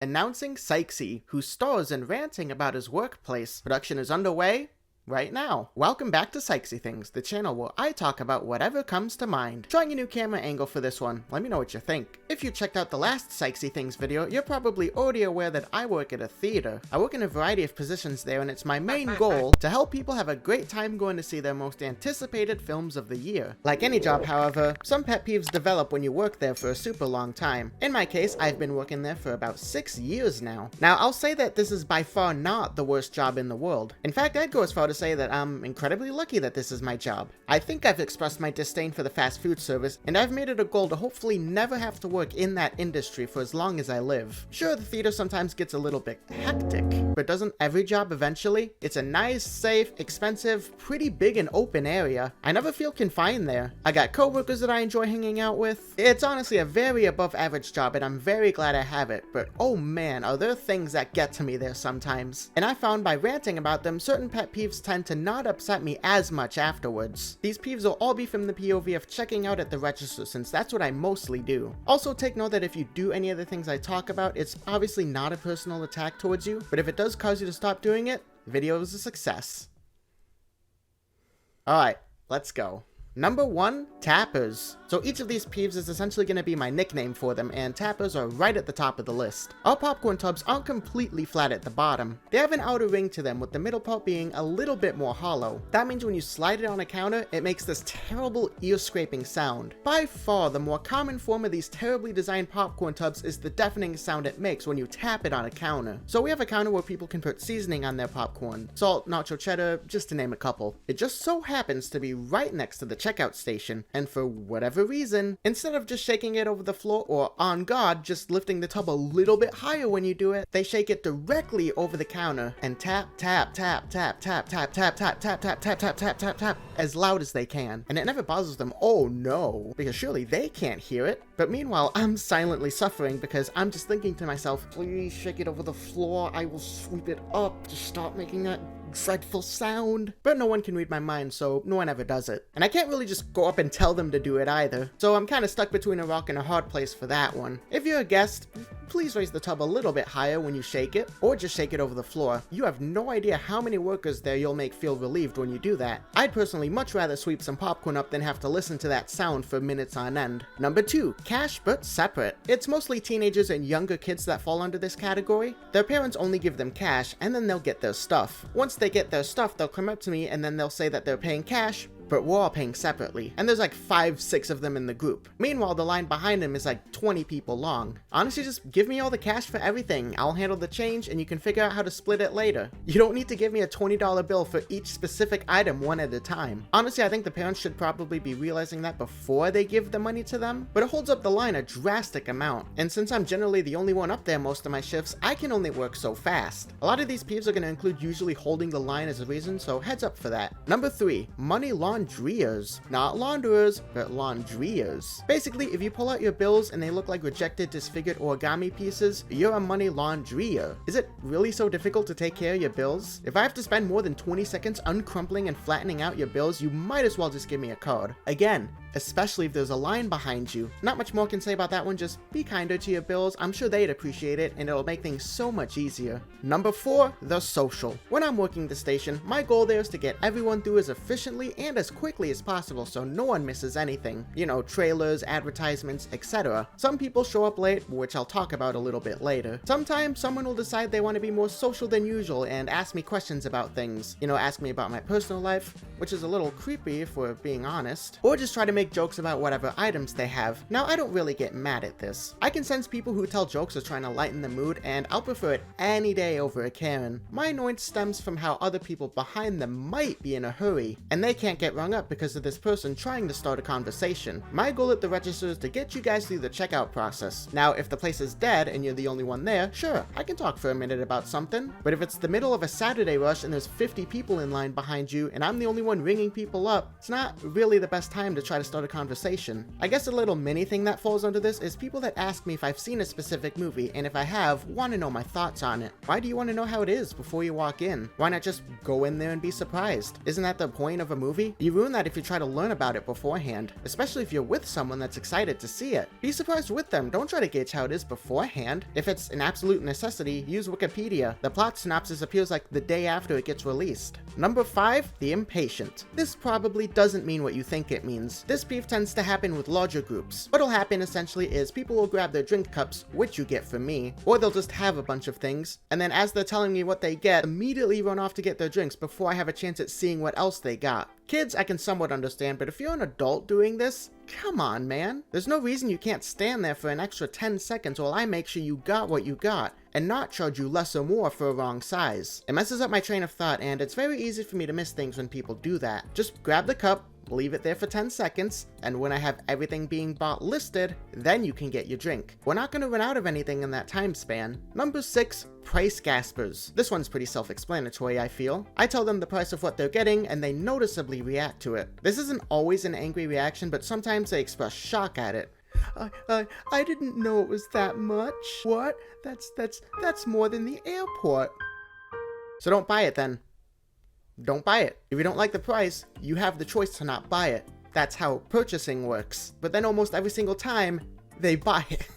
announcing Sykese, who stars in ranting about his workplace. Production is underway right now. Welcome back to Sykesethings, the channel where I talk about whatever comes to mind. Trying a new camera angle for this one, let me know what you think. If you checked out the last Sykesethings video, you're probably already aware that I work at a theater. I work in a variety of positions there, and it's my main goal to help people have a great time going to see their most anticipated films of the year. Like any job, however, some pet peeves develop when you work there for a super long time. In my case, I've been working there for about 6 years now. Now, I'll say that this is by far not the worst job in the world. In fact, I'd go as far to say that I'm incredibly lucky that this is my job. I think I've expressed my disdain for the fast food service, and I've made it a goal to hopefully never have to work in that industry for as long as I live. Sure, the theater sometimes gets a little bit hectic, but doesn't every job eventually? It's a nice, safe, expensive, pretty big and open area. I never feel confined there. I got coworkers that I enjoy hanging out with. It's honestly a very above average job, and I'm very glad I have it, but oh man, are there things that get to me there sometimes. And I found by ranting about them, certain pet peeves tend to not upset me as much afterwards. These peeves will all be from the POV of checking out at the register, since that's what I mostly do. Also take note that if you do any of the things I talk about, it's obviously not a personal attack towards you, but if it does cause you to stop doing it, the video is a success. Alright, let's go. Number 1, tappers. So each of these peeves is essentially going to be my nickname for them, and tappers are right at the top of the list. Our popcorn tubs aren't completely flat at the bottom. They have an outer ring to them, with the middle part being a little bit more hollow. That means when you slide it on a counter, it makes this terrible ear-scraping sound. By far, the more common form of these terribly designed popcorn tubs is the deafening sound it makes when you tap it on a counter. So we have a counter where people can put seasoning on their popcorn. Salt, nacho cheddar, just to name a couple. It just so happens to be right next to the checkout station, and for whatever reason, instead of just shaking it over the floor or on God, just lifting the tub a little bit higher when you do it, they shake it directly over the counter and tap, tap, tap, tap, tap, tap, tap, tap, tap, tap, tap, tap, tap, tap, tap, as loud as they can. And it never bothers them, oh no, because surely they can't hear it. But meanwhile, I'm silently suffering because I'm just thinking to myself, please shake it over the floor, I will sweep it up, just stop making that dreadful sound. But no one can read my mind, so no one ever does it. And I can't really just go up and tell them to do it either. So I'm kind of stuck between a rock and a hard place for that one. If you're a guest, please raise the tub a little bit higher when you shake it, or just shake it over the floor. You have no idea how many workers there you'll make feel relieved when you do that. I'd personally much rather sweep some popcorn up than have to listen to that sound for minutes on end. Number 2, cash but separate. It's mostly teenagers and younger kids that fall under this category. Their parents only give them cash, and then they'll get their stuff. Once they get their stuff, they'll come up to me and then they'll say that they're paying cash, but we're all paying separately. And there's like 5-6 of them in the group. Meanwhile, the line behind them is like 20 people long. Honestly, just give me all the cash for everything. I'll handle the change and you can figure out how to split it later. You don't need to give me a $20 bill for each specific item one at a time. Honestly, I think the parents should probably be realizing that before they give the money to them, but it holds up the line a drastic amount. And since I'm generally the only one up there most of my shifts, I can only work so fast. A lot of these peeves are going to include usually holding the line as a reason, so heads up for that. Number 3, money laundriers. Not launderers, but laundriers. Basically, if you pull out your bills and they look like rejected, disfigured origami pieces, you're a money laundrier. Is it really so difficult to take care of your bills? If I have to spend more than 20 seconds uncrumpling and flattening out your bills, you might as well just give me a card. Again, especially if there's a line behind you. Not much more can say about that one, just be kinder to your bills. I'm sure they'd appreciate it, and it'll make things so much easier. Number 4, the social. When I'm working the station, my goal there is to get everyone through as efficiently and as quickly as possible so no one misses anything. You know, trailers, advertisements, etc. Some people show up late, which I'll talk about a little bit later. Sometimes someone will decide they want to be more social than usual and ask me questions about things. You know, ask me about my personal life, which is a little creepy if we're being honest. Or just try to make jokes about whatever items they have. Now, I don't really get mad at this. I can sense people who tell jokes are trying to lighten the mood, and I'll prefer it any day over a Karen. My annoyance stems from how other people behind them might be in a hurry, and they can't get rung up because of this person trying to start a conversation. My goal at the register is to get you guys through the checkout process. Now, if the place is dead and you're the only one there, sure, I can talk for a minute about something. But if it's the middle of a Saturday rush and there's 50 people in line behind you and I'm the only one ringing people up, it's not really the best time to try to start a conversation. I guess a little mini thing that falls under this is people that ask me if I've seen a specific movie, and if I have, want to know my thoughts on it. Why do you want to know how it is before you walk in? Why not just go in there and be surprised? Isn't that the point of a movie? You ruin that if you try to learn about it beforehand, especially if you're with someone that's excited to see it. Be surprised with them, don't try to gauge how it is beforehand. If it's an absolute necessity, use Wikipedia. The plot synopsis appears like the day after it gets released. Number 5, the impatient. This probably doesn't mean what you think it means. This peeve tends to happen with larger groups. What'll happen essentially is people will grab their drink cups, which you get from me, or they'll just have a bunch of things, and then as they're telling me what they get, immediately run off to get their drinks before I have a chance at seeing what else they got. Kids, I can somewhat understand, but if you're an adult doing this, come on, man. There's no reason you can't stand there for an extra 10 seconds while I make sure you got what you got, and not charge you less or more for a wrong size. It messes up my train of thought, and it's very easy for me to miss things when people do that. Just grab the cup, leave it there for 10 seconds, and when I have everything being bought listed, then you can get your drink. We're not going to run out of anything in that time span. Number 6, price gaspers. This one's pretty self-explanatory, I feel. I tell them the price of what they're getting, and they noticeably react to it. This isn't always an angry reaction, but sometimes they express shock at it. I didn't know it was that much. What? That's more than the airport. So don't buy it then. Don't buy it. If you don't like the price, you have the choice to not buy it. That's how purchasing works. But then almost every single time, they buy it.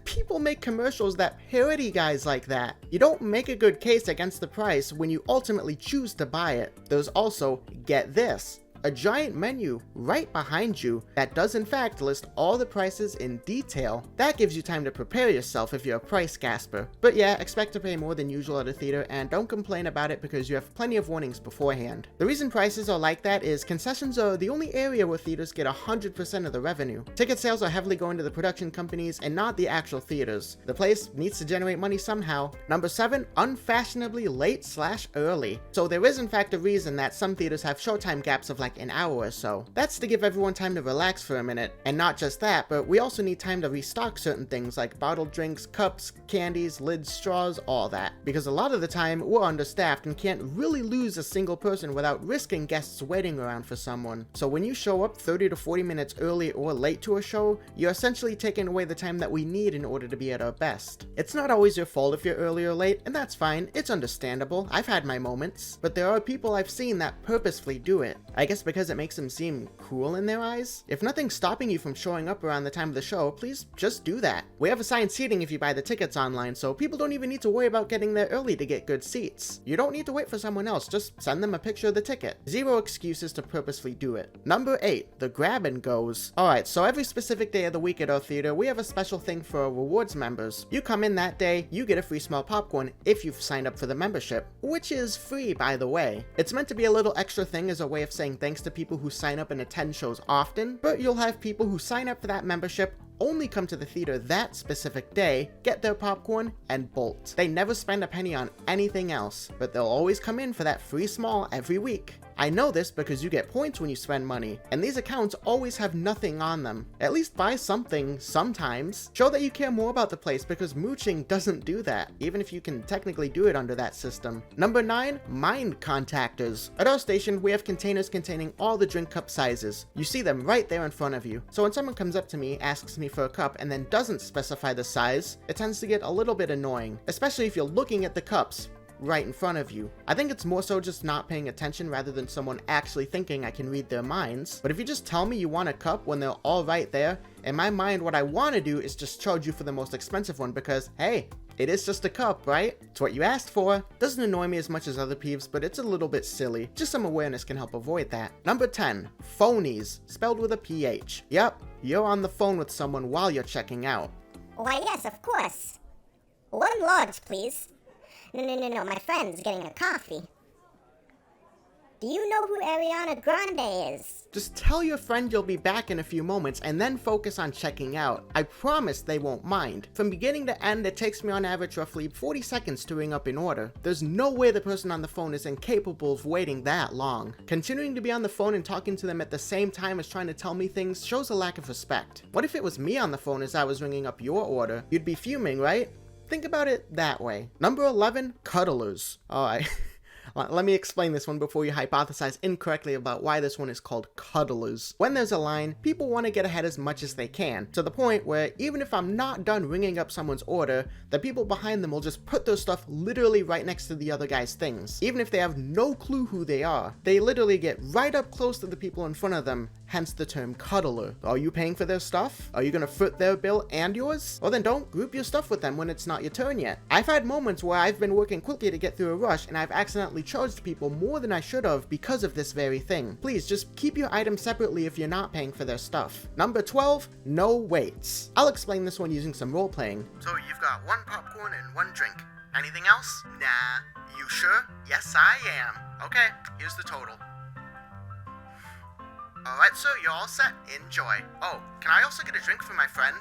People make commercials that parody guys like that. You don't make a good case against the price when you ultimately choose to buy it. There's also, get this, a giant menu right behind you that does in fact list all the prices in detail. That gives you time to prepare yourself if you're a price gasper. But yeah, expect to pay more than usual at a theater, and don't complain about it because you have plenty of warnings beforehand. The reason prices are like that is concessions are the only area where theaters get 100% of the revenue. Ticket sales are heavily going to the production companies and not the actual theaters. The place needs to generate money somehow. Number 7, unfashionably late/early. So there is in fact a reason that some theaters have showtime gaps of like an hour or so. That's to give everyone time to relax for a minute. And not just that, but we also need time to restock certain things like bottled drinks, cups, candies, lids, straws, all that. Because a lot of the time, we're understaffed and can't really lose a single person without risking guests waiting around for someone. So when you show up 30 to 40 minutes early or late to a show, you're essentially taking away the time that we need in order to be at our best. It's not always your fault if you're early or late, and that's fine. It's understandable. I've had my moments. But there are people I've seen that purposefully do it. I guess because it makes them seem cool in their eyes. If nothing's stopping you from showing up around the time of the show, please just do that. We have assigned seating if you buy the tickets online, so people don't even need to worry about getting there early to get good seats. You don't need to wait for someone else, just send them a picture of the ticket. Zero excuses to purposely do it. Number 8, the grab and goes. Alright, so every specific day of the week at our theater, we have a special thing for our rewards members. You come in that day, you get a free small popcorn if you've signed up for the membership, which is free by the way. It's meant to be a little extra thing as a way of saying thanks to people who sign up and attend shows often, but you'll have people who sign up for that membership, only come to the theater that specific day, get their popcorn, and bolt. They never spend a penny on anything else, but they'll always come in for that free small every week. I know this because you get points when you spend money, and these accounts always have nothing on them. At least buy something sometimes. Show that you care more about the place because mooching doesn't do that, even if you can technically do it under that system. Number 9, mind contactors. At our station, we have containers containing all the drink cup sizes. You see them right there in front of you. So when someone comes up to me, asks me for a cup, and then doesn't specify the size, it tends to get a little bit annoying, especially if you're looking at the cups right in front of you. I think it's more so just not paying attention rather than someone actually thinking I can read their minds. But if you just tell me you want a cup when they're all right there, in my mind what I want to do is just charge you for the most expensive one because, hey, it is just a cup, right? It's what you asked for. Doesn't annoy me as much as other peeves, but it's a little bit silly. Just some awareness can help avoid that. Number 10, phonies, spelled with a PH. Yep, you're on the phone with someone while you're checking out. Why, yes, of course. 1 large, please. No, my friend's getting a coffee. Do you know who Ariana Grande is? Just tell your friend you'll be back in a few moments and then focus on checking out. I promise they won't mind. From beginning to end, it takes me on average roughly 40 seconds to ring up an order. There's no way the person on the phone is incapable of waiting that long. Continuing to be on the phone and talking to them at the same time as trying to tell me things shows a lack of respect. What if it was me on the phone as I was ringing up your order? You'd be fuming, right? Think about it that way. Number 11, cuddlers. Alright. Let me explain this one before you hypothesize incorrectly about why this one is called cuddlers. When there's a line, people want to get ahead as much as they can, to the point where even if I'm not done ringing up someone's order, the people behind them will just put their stuff literally right next to the other guy's things. Even if they have no clue who they are, they literally get right up close to the people in front of them, hence the term cuddler. Are you paying for their stuff? Are you gonna foot their bill and yours? Well then don't group your stuff with them when it's not your turn yet. I've had moments where I've been working quickly to get through a rush and I've accidentally charged people more than I should have because of this very thing. Please just keep your items separately if you're not paying for their stuff. Number 12, no waits. I'll explain this one using some role playing. So you've got one popcorn and one drink. Anything else? Nah. You sure? Yes, I am. Okay, here's the total. Alright, sir, you're all set. Enjoy. Oh, can I also get a drink for my friend?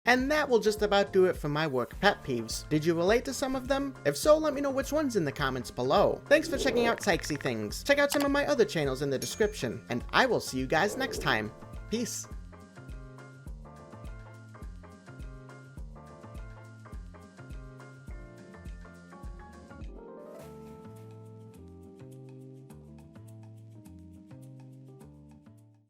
And that will just about do it for my work pet peeves. Did you relate to some of them? If so, let me know which ones in the comments below. Thanks for checking out Sykesethings. Check out some of my other channels in the description, and I will see you guys next time. Peace.